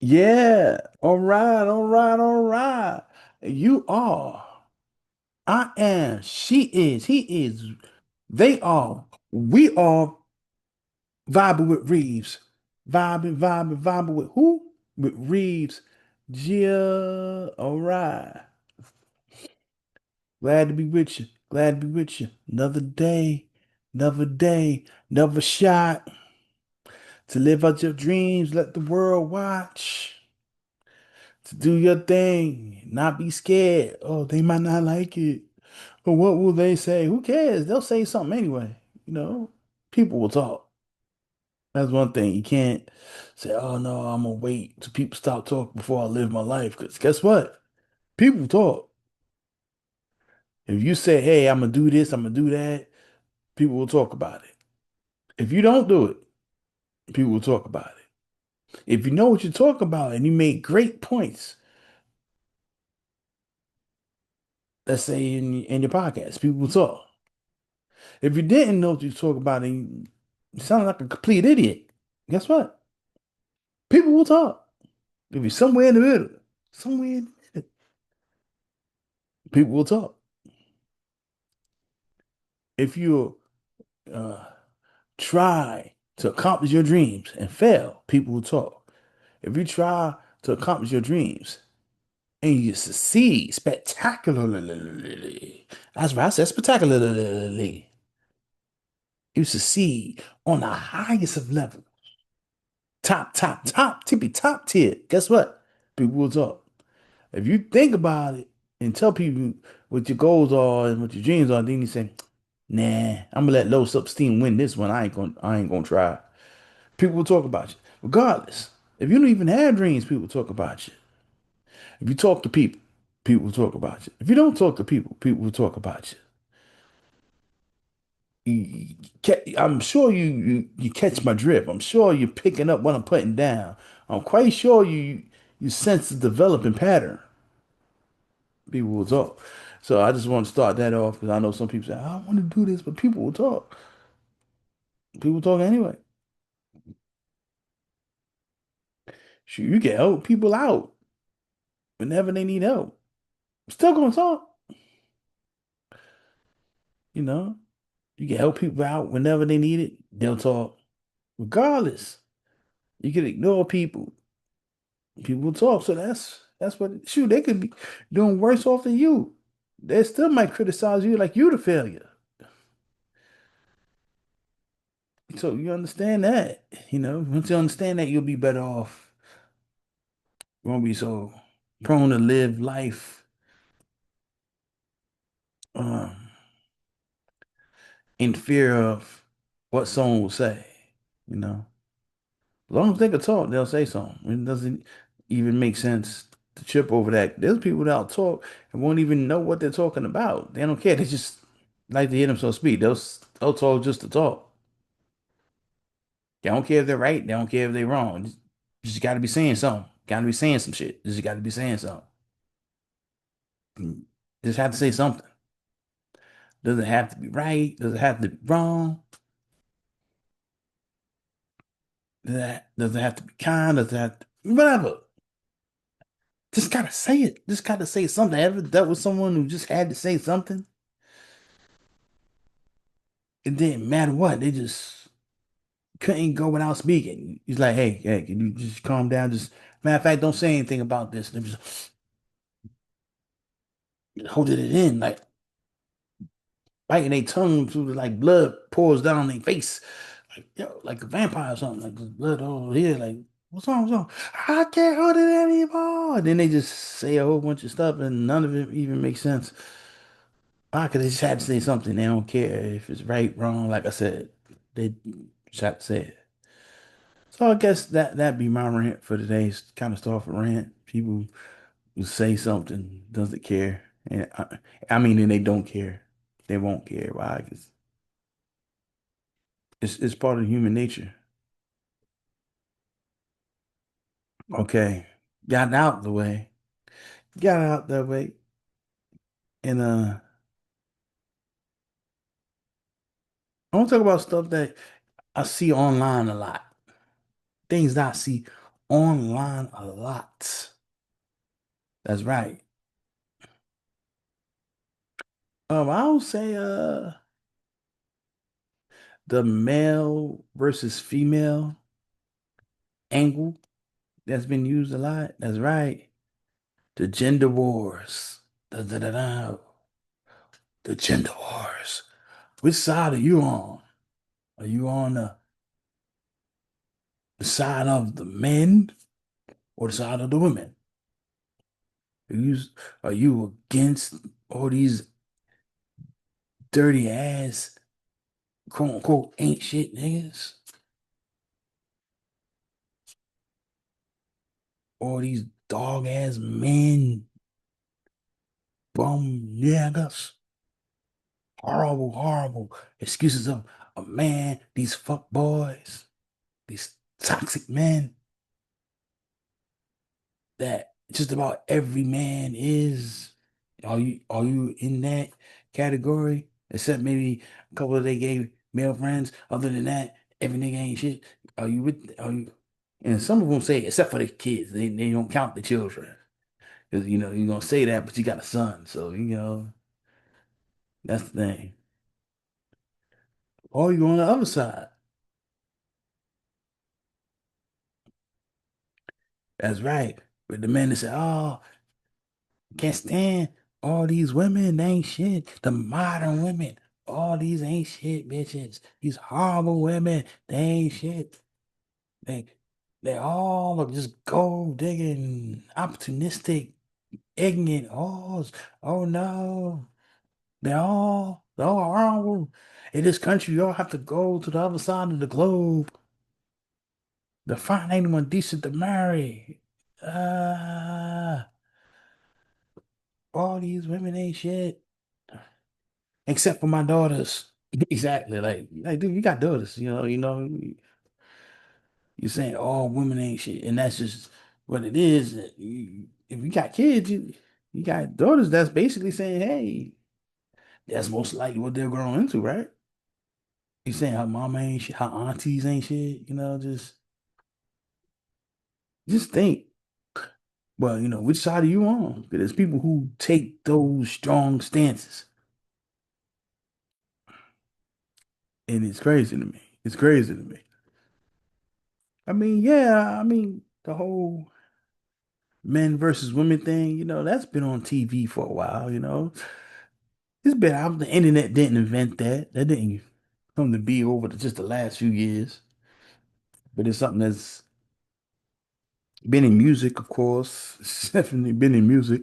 Yeah. All right. All right. All right. You are. I am. She is. He is. They are. We are vibing with Reeves. Vibing with who? With Reeves. Yeah. All right. Glad to be with you. Glad to be with you. Another day, another shot to live out your dreams. Let the world watch. To do your thing, not be scared. Oh, they might not like it. But what will they say? Who cares? They'll say something anyway. You know, people will talk. That's one thing. You can't say, oh no, I'm gonna wait till people stop talking before I live my life. Because guess what? People talk. If you say, hey, I'm gonna do this, I'm gonna do that, people will talk about it. If you don't do it, people will talk about it. If you know what you're talking about and you make great points, let's say in your podcast, people will talk. If you didn't know what you talk about and you sound like a complete idiot, guess what? People will talk. If you're somewhere in the middle, somewhere in the middle, people will talk. If you uh, try to accomplish your dreams and fail, people will talk. If you try to accomplish your dreams and you succeed spectacularly, that's right, I said spectacularly, you succeed on the highest of levels, tippy top tier, guess what? People will talk. If you think about it and tell people what your goals are and what your dreams are, then you say, "Nah, I'm gonna let low self-esteem win this one. I ain't gonna try." People will talk about you, regardless. If you don't even have dreams, people talk about you. If you talk to people, people will talk about you. If you don't talk to people, people will talk about you. I'm sure you catch my drift. I'm sure you're picking up what I'm putting down. I'm quite sure you sense the developing pattern. People will talk. So I just want to start that off because I know some people say, I want to do this, but people will talk. People talk anyway. Shoot, you can help people out whenever they need help. Still gonna talk, you know. You can help people out whenever they need it. They'll talk. Regardless. You can ignore people. People will talk. So that's what shoot, they could be doing worse off than you. They still might criticize you like you the failure. So you understand that, once you understand that, you'll be better off. You won't be so prone to live life um, in fear of what someone will say. You know, as long as they can talk, they'll say something. It doesn't even make sense to trip over that. There's people that'll talk and won't even know what they're talking about. They don't care. They just like to hear themselves speak. They'll talk just to talk. They don't care if they're right. They don't care if they're wrong. Just got to be saying something. Got to be saying some shit. Just got to be saying something. Just have to say something. Does it have to be right? Does it have to be wrong? Does it have to be kind? Does it have to, whatever? Just gotta say it. Just gotta say something. Ever dealt with someone who just had to say something? It didn't matter what. They just couldn't go without speaking. He's like, hey, can you just calm down? Just matter of fact, don't say anything about this. They just holding it in, like biting their tongue through the like blood pours down their face. Like, like a vampire or something. Like the blood over here, like what's wrong? What's wrong? I can't hold it anymore. Then they just say a whole bunch of stuff and none of it even makes sense. Why? Because they just had to say something. They don't care if it's right, wrong. Like I said, they just have to say it. So I guess that be my rant for today's kind of start with rant. People who say something doesn't care, and I mean, then they don't care. They won't care. Why? Because it's part of human nature. Okay, got out the way. Got out that way, and I want to talk about stuff that I see online a lot. Things that I see online a lot. That's right. I would say the male versus female angle that's been used a lot. That's right. The gender wars. Da, da, da, da. The gender wars. Which side are you on? Are you on the side of the men or the side of the women? Are you, are you against all these dirty ass, quote unquote, ain't shit niggas? All these dog ass men, bum niggas? Horrible, horrible excuses of a man, these fuck boys, these toxic men that just about every man is. Are you in that category? Except maybe a couple of they gay male friends. Other than that, every nigga ain't shit. Are you and some of them say except for the kids, they don't count the children. Because you're gonna say that, but you got a son, so that's the thing. Or you on the other side. That's right. With the men that say, oh, can't stand all these women, they ain't shit. The modern women, all these ain't shit bitches. These horrible women, they ain't shit. They they all are just gold digging, opportunistic, ignorant. Oh no. They're all horrible. In this country, you all have to go to the other side of the globe to find anyone decent to marry. Ah, all these women ain't shit. Except for my daughters. Exactly. Like, dude, you got daughters, you're saying all women ain't shit, and that's just what it is. If you got kids, you got daughters. That's basically saying, hey, that's most likely what they're growing into, right? You saying her mama ain't shit, her aunties ain't shit. Just think. Well, which side are you on? Because there's people who take those strong stances, and it's crazy to me. It's crazy to me. I mean, yeah, I mean the whole men versus women thing, that's been on TV for a while. It's been out. The internet didn't invent that. That didn't come to be over just the last few years. But it's something that's been in music, of course. It's definitely been in music.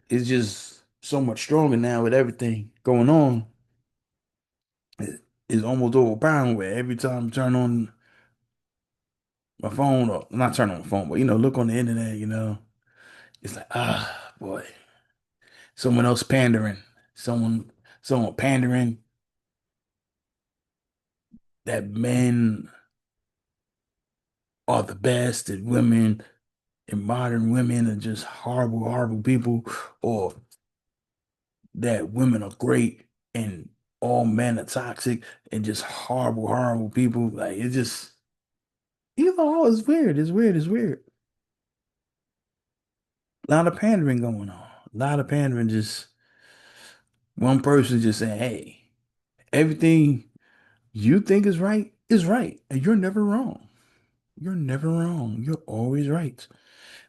It's just so much stronger now with everything going on. It's almost overpowering where every time I turn on my phone, or not turn on my phone, but look on the internet, it's like, boy, someone else pandering. Someone someone pandering that men are the best and women and modern women are just horrible, horrible people, or that women are great and all men are toxic and just horrible, horrible people. Like it's just, it's weird. It's weird. It's weird. A lot of pandering going on. A lot of pandering. Just one person just saying, "Hey, everything you think is right, and you're never wrong. You're never wrong. You're always right."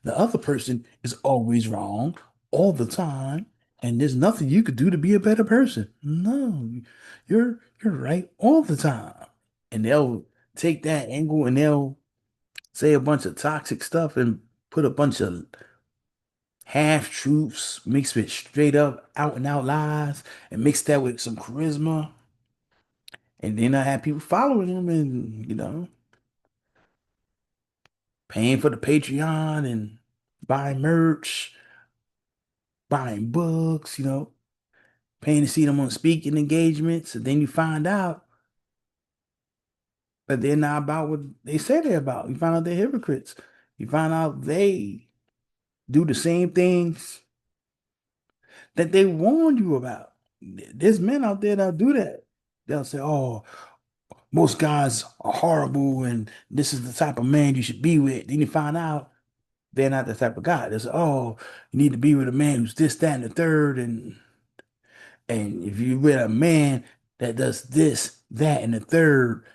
The other person is always wrong all the time, and there's nothing you could do to be a better person. No, you're right all the time. And they'll take that angle and they'll say a bunch of toxic stuff and put a bunch of half truths mixed with straight up out and out lies and mix that with some charisma. And then I have people following them and paying for the Patreon and buying merch, buying books, paying to see them on speaking engagements, and then you find out that they're not about what they say they're about. You find out they're hypocrites. You find out they do the same things that they warned you about. There's men out there that do that. They'll say, "Oh, most guys are horrible and this is the type of man you should be with. Then you find out they're not the type of guy. They say, oh, you need to be with a man who's this, that, and the third. And if you're with a man that does this, that, and the third,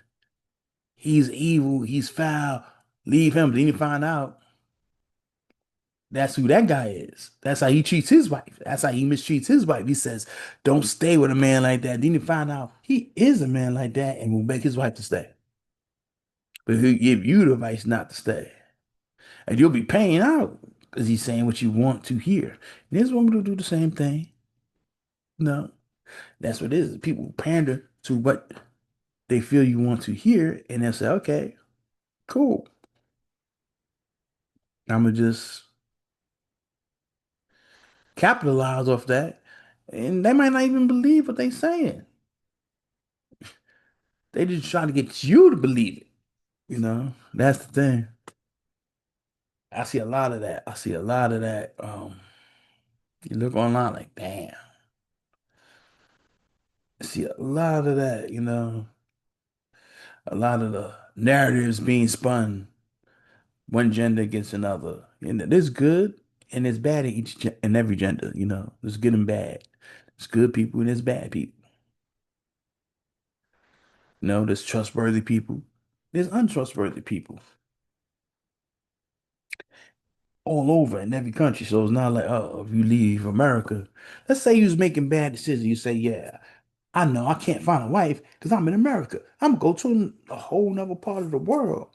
he's evil, he's foul, leave him. Then you find out that's who that guy is. That's how he treats his wife. That's how he mistreats his wife. He says, don't stay with a man like that. Then you find out he is a man like that and will make his wife to stay. But he'll give you the advice not to stay. And you'll be paying out because he's saying what you want to hear. And this woman will do the same thing. No, that's what it is. People pander to what they feel you want to hear, and they'll say, okay, cool. I'm gonna just capitalize off that. And they might not even believe what they're saying. They just try to get you to believe it. That's the thing. I see a lot of that. I see a lot of that. You look online like, damn. I see a lot of that, a lot of the narratives being spun one gender against another. And there's good and there's bad in in every gender, There's good and bad. There's good people and there's bad people. There's trustworthy people. There's untrustworthy people all over in every country. So it's not like, oh, if you leave America, let's say you was making bad decisions. You say, yeah, I know I can't find a wife because I'm in America. I'm gonna go to a whole nother part of the world.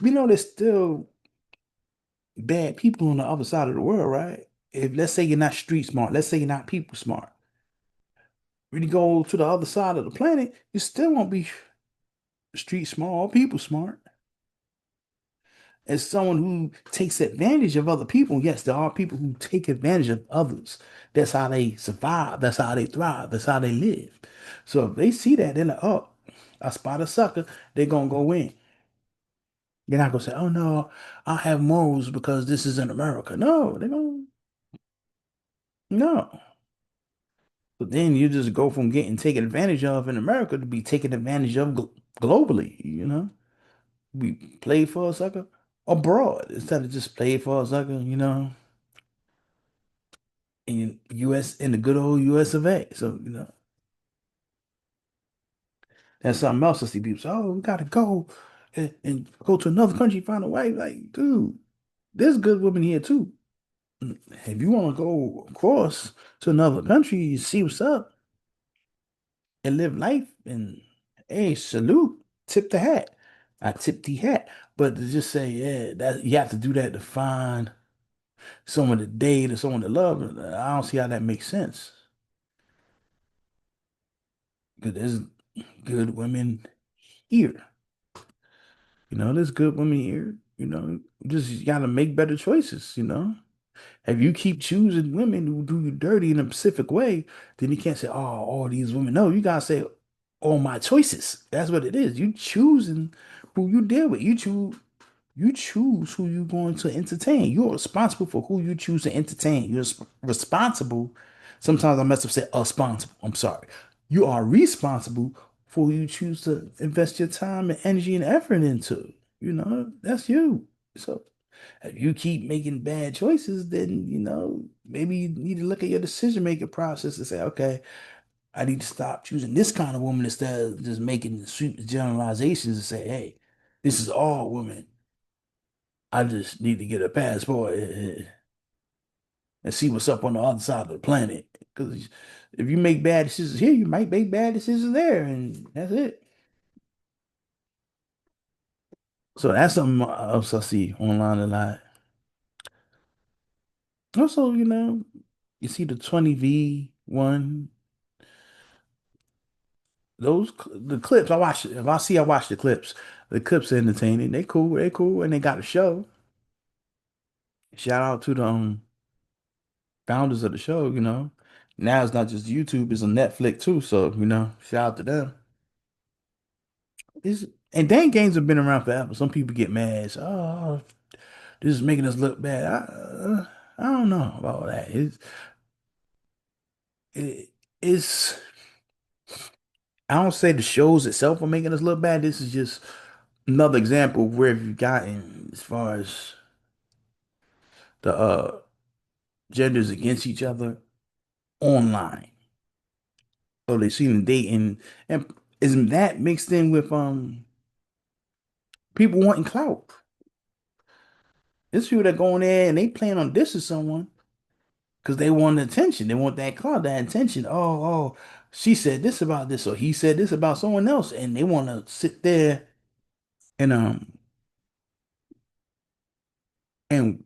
There's still bad people on the other side of the world, right? If let's say you're not street smart, let's say you're not people smart. When you go to the other side of the planet, you still won't be street smart or people smart. As someone who takes advantage of other people, yes, there are people who take advantage of others. That's how they survive. That's how they thrive. That's how they live. So if they see that, they're like, oh, I spot a sucker, they're gonna go in. They're not gonna say, oh no, I have morals because this is in America. No, they don't. No. But then you just go from getting taken advantage of in America to be taken advantage of globally. We play for a sucker abroad instead of just play for a sucker, in US in the good old US of A. So, that's something else I see people say, oh, we gotta go and go to another country, find a wife. Like, dude, there's good women here too. If you want to go across to another country, you see what's up and live life and hey, salute, tip the hat. I tip the hat. But to just say, yeah, that you have to do that to find someone to date or someone to love, I don't see how that makes sense. Because there's good women here. There's good women here. Just you gotta make better choices. If you keep choosing women who do you dirty in a specific way, then you can't say, oh, all these women. No, you gotta say all my choices. That's what it is. You choosing who you deal with. You choose who you're going to entertain. You're responsible for who you choose to entertain. You're responsible. Sometimes I must have said responsible. I'm sorry. You are responsible for who you choose to invest your time and energy and effort into. That's you. So if you keep making bad choices, then maybe you need to look at your decision making process and say, okay, I need to stop choosing this kind of woman instead of just making sweep generalizations and say, hey, this is all women. I just need to get a passport and see what's up on the other side of the planet. Because if you make bad decisions here, you might make bad decisions there, and that's it. So that's something else I see online a lot. Also, you see the 20V one, the clips. I watch it. If I watch the clips. The clips are entertaining. They cool, and they got a show. Shout out to the founders of the show. Now it's not just YouTube, it's on Netflix too. So, shout out to them. It's, and dang games have been around forever. Some people get mad. So, oh, this is making us look bad. I don't know about that. It, it's I don't say the shows itself are making us look bad. This is just another example of where you've gotten as far as the genders against each other online. So they see them dating, and isn't that mixed in with people wanting clout? There's people that go in there and they plan on dissing someone because they want attention. They want that clout, that attention. Oh, she said this about this, or he said this about someone else, and they want to sit there and and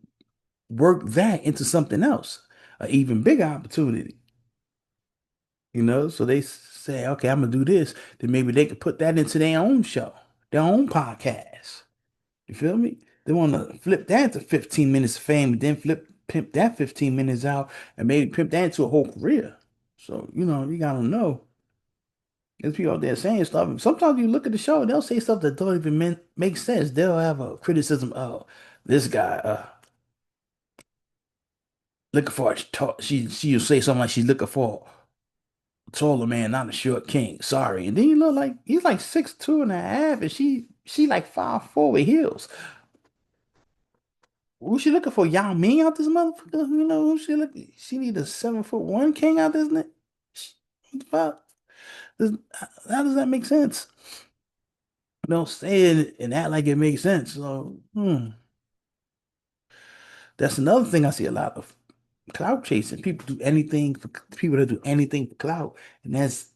work that into something else, an even bigger opportunity. So they say, okay, I'm gonna do this. Then maybe they could put that into their own show, their own podcast. You feel me? They want to flip that to 15 minutes of fame, and then pimp that 15 minutes out, and maybe pimp that into a whole career. So, you gotta know. There's people out there saying stuff. Sometimes you look at the show, they'll say stuff that don't even make sense. They'll have a criticism of this guy, looking for a tall, she'll say something like she's looking for a taller man, not a short king. Sorry. And then you look like he's like 6'2.5", and she like 5'4" with heels. Who's she looking for? Yao Ming out this motherfucker? Who she looking? She need a 7'1" king out this neck. What the fuck? How does that make sense? Don't say it and act like it makes sense. So, that's another thing I see a lot of clout chasing. People do anything for people that do anything for clout, and that's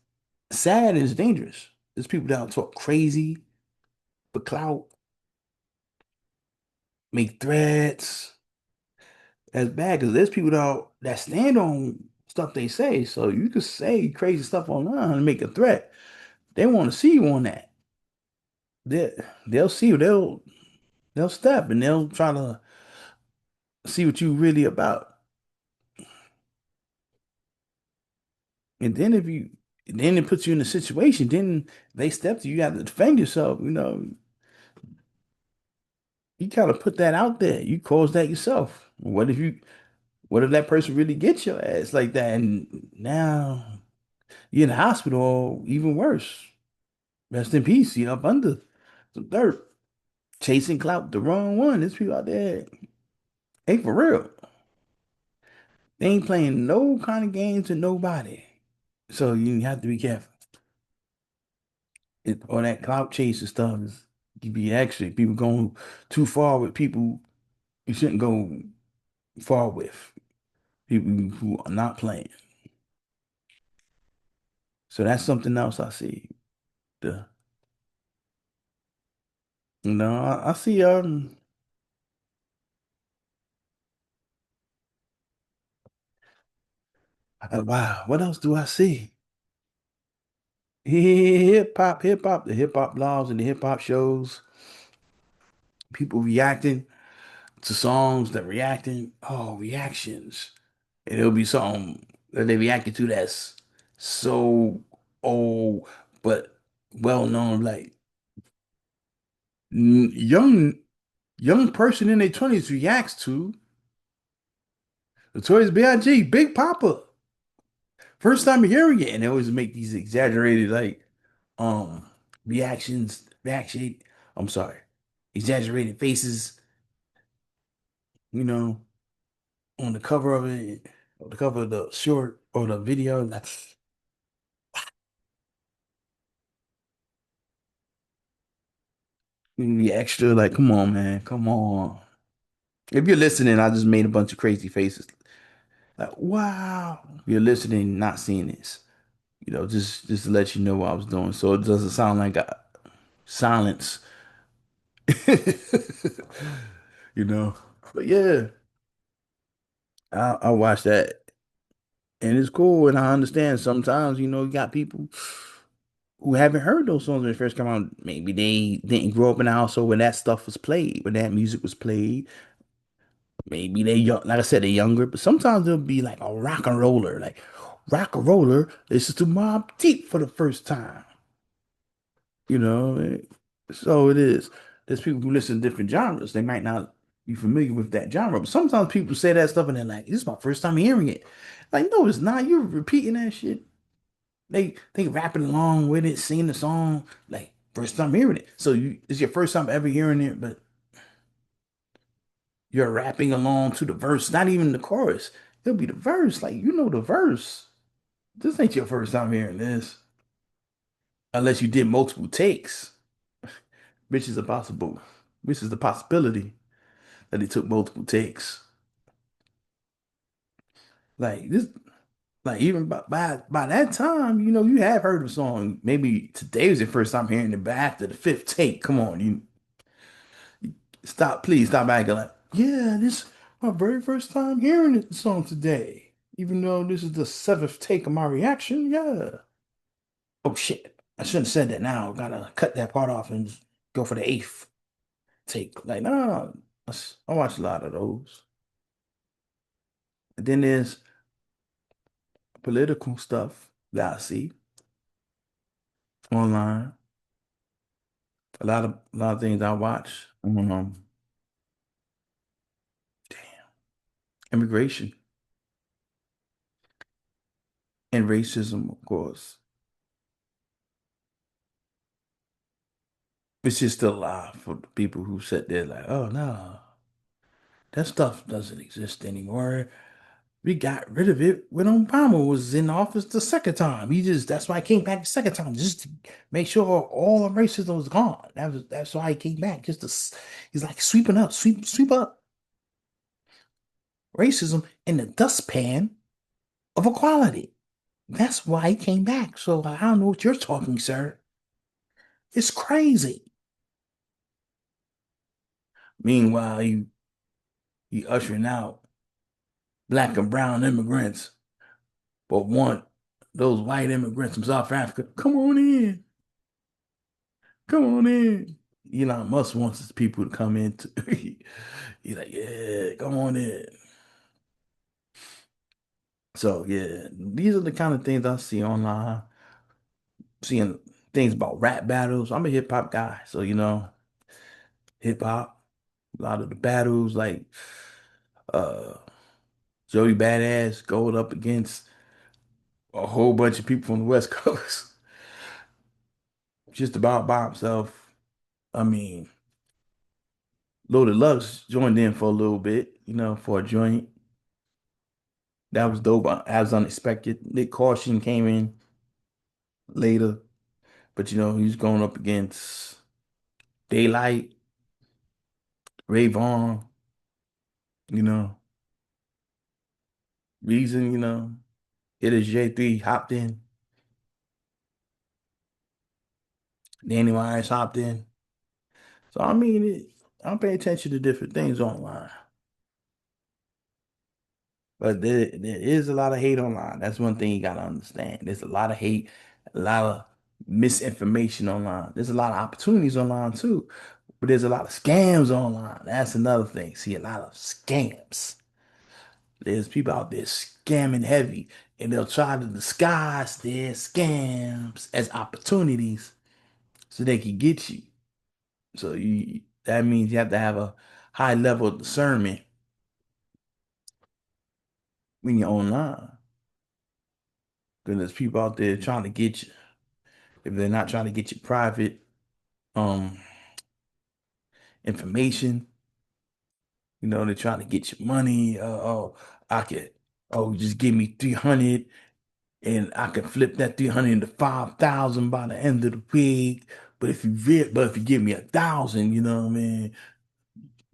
sad and it's dangerous. There's people that talk crazy for clout, make threats. That's bad because there's people that stand on stuff they say. So you could say crazy stuff online and make a threat. They want to see you on that. They, they'll see you. They'll step and they'll try to see what you really about. And then it puts you in a situation. Then they step to you. You have to defend yourself. You kind of put that out there. You cause that yourself. What if that person really gets your ass like that? And now you're in the hospital, or even worse. Rest in peace. You up under some dirt. Chasing clout, the wrong one. There's people out there ain't for real. They ain't playing no kind of games with nobody. So you have to be careful. All that clout chasing stuff is you be actually people going too far with people you shouldn't go far with. People who are not playing. So that's something else I see. The I see wow, what else do I see? Hip hop, the hip hop blogs and the hip hop shows, people reacting to songs that reacting, reactions. And it'll be something that they reacted to that's so old but well known, like young person in their 20s reacts to the Toys B.I.G. Big Papa. First time hearing it, and they always make these exaggerated like um reaction I'm sorry, exaggerated faces, you know, on the cover of it, or the cover of the short or the video, like be extra like, come on, man, come on. If you're listening, I just made a bunch of crazy faces. Like, wow. If you're listening, not seeing this, just to let you know what I was doing. So it doesn't sound like a silence. you know. But yeah, I watch that and it's cool. And I understand sometimes, you got people who haven't heard those songs when they first come out. Maybe they didn't grow up in a household when that stuff was played, when that music was played. Maybe they young, like I said, they're younger, but sometimes they'll be like a rock and roller, like rock and roller. Listen to Mob Deep for the first time, you know. So it is. There's people who listen to different genres. They might not be familiar with that genre, but sometimes people say that stuff and they're like, "This is my first time hearing it." Like, no, it's not. You're repeating that shit They rapping along with it, singing the song, like first time hearing it. So it's your first time ever hearing it, but you're rapping along to the verse, not even the chorus. It'll be the verse, like you know the verse. This ain't your first time hearing this, unless you did multiple takes, which is a possible, which is the possibility that it took multiple takes. Like this, like even by that time, you know, you have heard the song. Maybe today was your first time hearing it, but after the fifth take, come on, you stop, please stop acting like, yeah, this my very first time hearing the song today. Even though this is the seventh take of my reaction, yeah. Oh shit. I shouldn't have said that now. Gotta cut that part off and just go for the eighth take. Like, no, I watch a lot of those. And then there's political stuff that I see online. A lot of things I watch on immigration and racism, of course. It's just a lie for the people who sit there like, oh no, that stuff doesn't exist anymore. We got rid of it when Obama was in office the second time. That's why he came back the second time, just to make sure all the racism was gone. That's why he came back. He's like sweeping up, sweep up racism in the dustpan of equality. That's why he came back. So I don't know what you're talking, sir. It's crazy. Meanwhile, you ushering out black and brown immigrants, but want those white immigrants from South Africa. Come on in. Come on in. Elon Musk wants his people to come in. He's like, yeah, come on in. So yeah, these are the kind of things I see online. Seeing things about rap battles. I'm a hip hop guy, so hip hop. A lot of the battles, like uh Jody Badass going up against a whole bunch of people from the West Coast, just about by himself. I mean, Loaded Lux joined in for a little bit, for a joint. That was dope. That was unexpected. Nick Caution came in later, but he was going up against Daylight, Ray Vaughn, you know, Reason, it is J3 hopped in, Danny Myers hopped in. So I mean, I'm paying attention to different things online, but there is a lot of hate online. That's one thing you gotta understand. There's a lot of hate, a lot of misinformation online. There's a lot of opportunities online too. But there's a lot of scams online. That's another thing. See, a lot of scams. There's people out there scamming heavy, and they'll try to disguise their scams as opportunities so they can get you. So that means you have to have a high level of discernment when you're online. Because there's people out there trying to get you. If they're not trying to get your private um information, they're trying to get your money. I could, just give me 300 and I can flip that 300 into 5,000 by the end of the week. But if you give me 1,000, what I mean,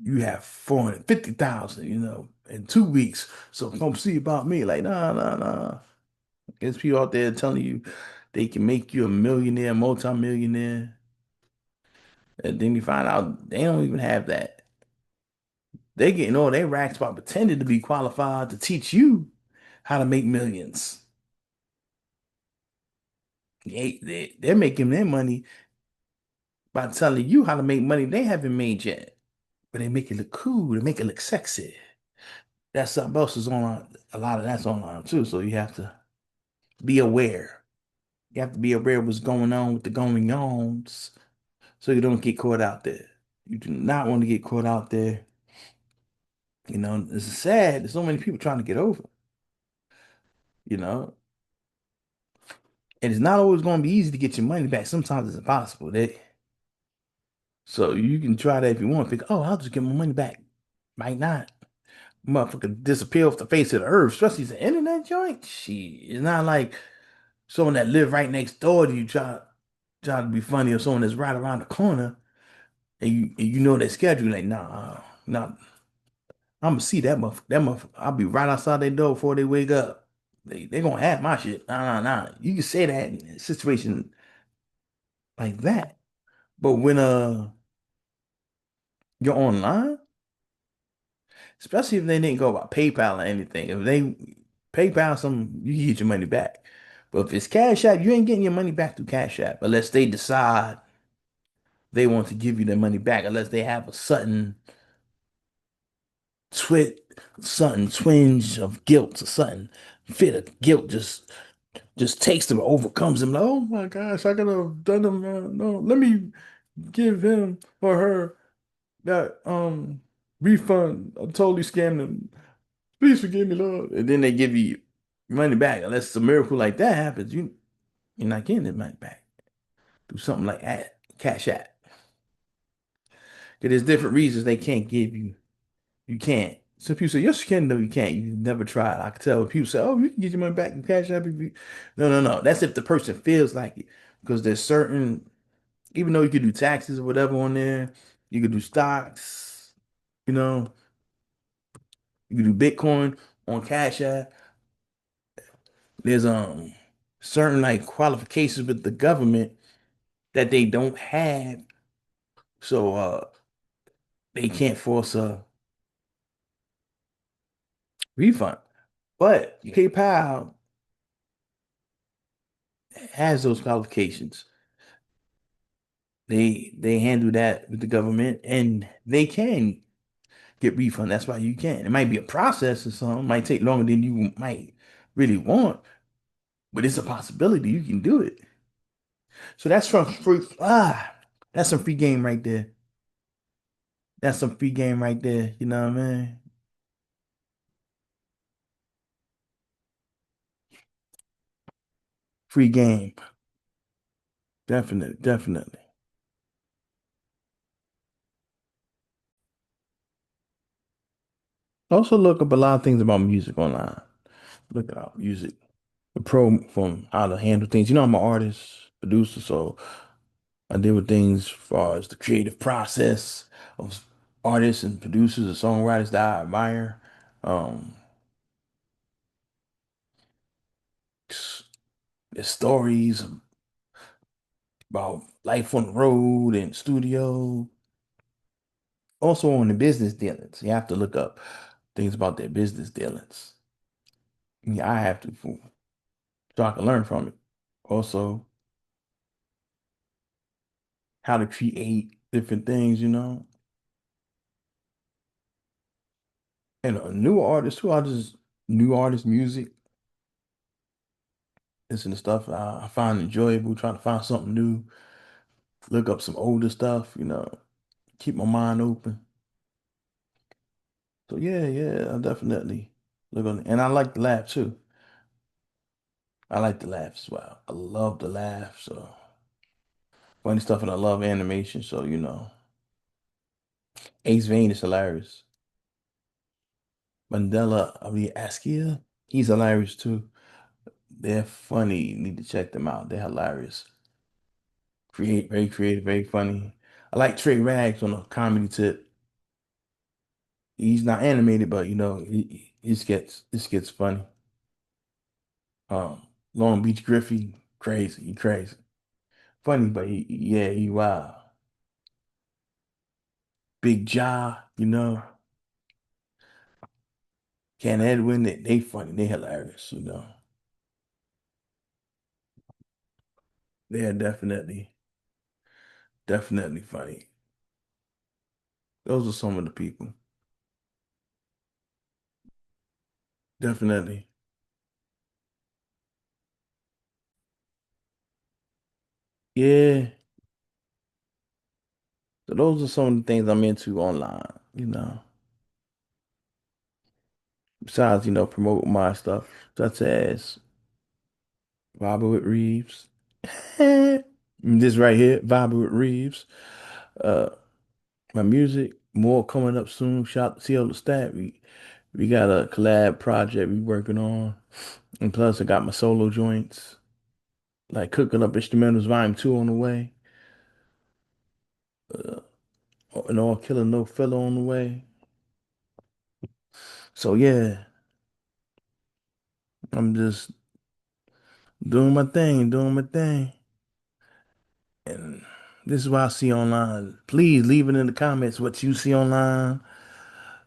you have 450,000, in 2 weeks. So come see about me. Like, nah, nah, nah. There's people out there telling you they can make you a millionaire, multimillionaire. And then you find out they don't even have that. They getting all their racks by pretending to be qualified to teach you how to make millions. They're making their money by telling you how to make money they haven't made yet. But they make it look cool, they make it look sexy. That's something else is online. A lot of that's online too. So you have to be aware. You have to be aware of what's going on with the going ons so you don't get caught out there. You do not want to get caught out there. It's sad. There's so many people trying to get over, you know. And it's not always going to be easy to get your money back. Sometimes it's impossible. So you can try that if you want. Think, oh, I'll just get my money back. Might not. Motherfucker disappear off the face of the earth, especially the internet joint. Shit, it's not like someone that live right next door to you try to be funny or someone that's right around the corner and you know their schedule. Like, nah, I'm gonna see that motherfucker. I'll be right outside their door before they wake up. They gonna have my shit. Nah. You can say that in a situation like that. But when you're online, especially if they didn't go by PayPal or anything, if they PayPal some, you can get your money back. But if it's Cash App, you ain't getting your money back through Cash App unless they decide they want to give you their money back, unless they have a twit, sudden twinge of guilt or sudden fit of guilt just takes them, overcomes them. Like, oh my gosh, I could have done them. No, let me give him or her that refund. I totally scammed them. Please forgive me, Lord. And then they give you money back. Unless a miracle like that happens, you're not getting the money back. Do something like that. Cash App. 'Cause there's different reasons they can't give you. You can't. Some people say, yes, you can. No, you can't. You never tried. I can tell when people say, oh, you can get your money back in Cash App. If you... No. That's if the person feels like it. Because there's certain, even though you could do taxes or whatever on there, you could do stocks, you know, you could do Bitcoin on Cash App. There's certain like qualifications with the government that they don't have. So they can't force a refund. But PayPal has those qualifications. They handle that with the government and they can get refund. That's why you can. It might be a process or something. It might take longer than you might really want, but it's a possibility you can do it. So that's from free. That's some free game right there. That's some free game right there. You know what I mean? Free game. Definitely. Also look up a lot of things about music online. Look at music. The pro from how to handle things. You know, I'm an artist, producer, so I deal with things as far as the creative process of artists and producers and songwriters that I admire. Um, there's stories about life on the road and studio. Also on the business dealings. You have to look up things about their business dealings. Yeah, I have to so I can learn from it. Also, how to create different things, you know. And new artists too. I just new artist music. Listen to stuff I find enjoyable, trying to find something new, look up some older stuff, you know, keep my mind open. So yeah, I definitely look on and I like to laugh too. I like to laugh as well. I love to laugh, so funny stuff and I love animation, so you know. Ace Vane is hilarious. Mandela Askia, he's hilarious too. They're funny. You need to check them out. They're hilarious. Very creative, very funny. I like Trey Rags on a comedy tip. He's not animated, but you know, it gets funny. Um, Long Beach Griffy, crazy, he crazy. Funny, but yeah, he wild. Big Jaw, you know. Ken Edwin, they funny, they hilarious, you know. They are definitely funny. Those are some of the people. Definitely. Yeah. So those are some of the things I'm into online, you know. Besides, you know, promote my stuff, such as Vibing with Reeves. This right here, Vibing with Reeves. Uh, my music, more coming up soon. Shout out to CL the Stat. We got a collab project we working on. And plus I got my solo joints. Like cooking up instrumentals volume 2 on the way. Uh, and all killing no filler on the way. So yeah, I'm just doing my thing. And this is what I see online. Please leave it in the comments what you see online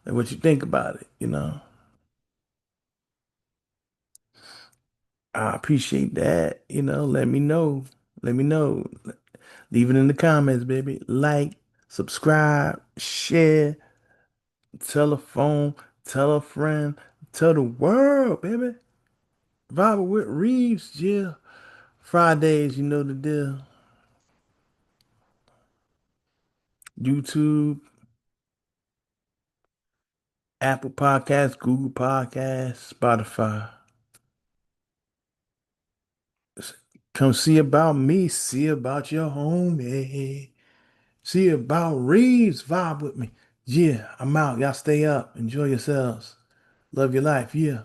and what you think about it. I appreciate that. Let me know. Let me know. Leave it in the comments, baby. Like, subscribe, share, tell a phone, tell a friend, tell the world, baby. Vibe with Reeves, yeah. Fridays, you know the deal. YouTube, Apple Podcasts, Google Podcasts, Spotify. Come see about me, see about your homie. See about Reeves. Vibe with me. Yeah, I'm out. Y'all stay up. Enjoy yourselves. Love your life. Yeah.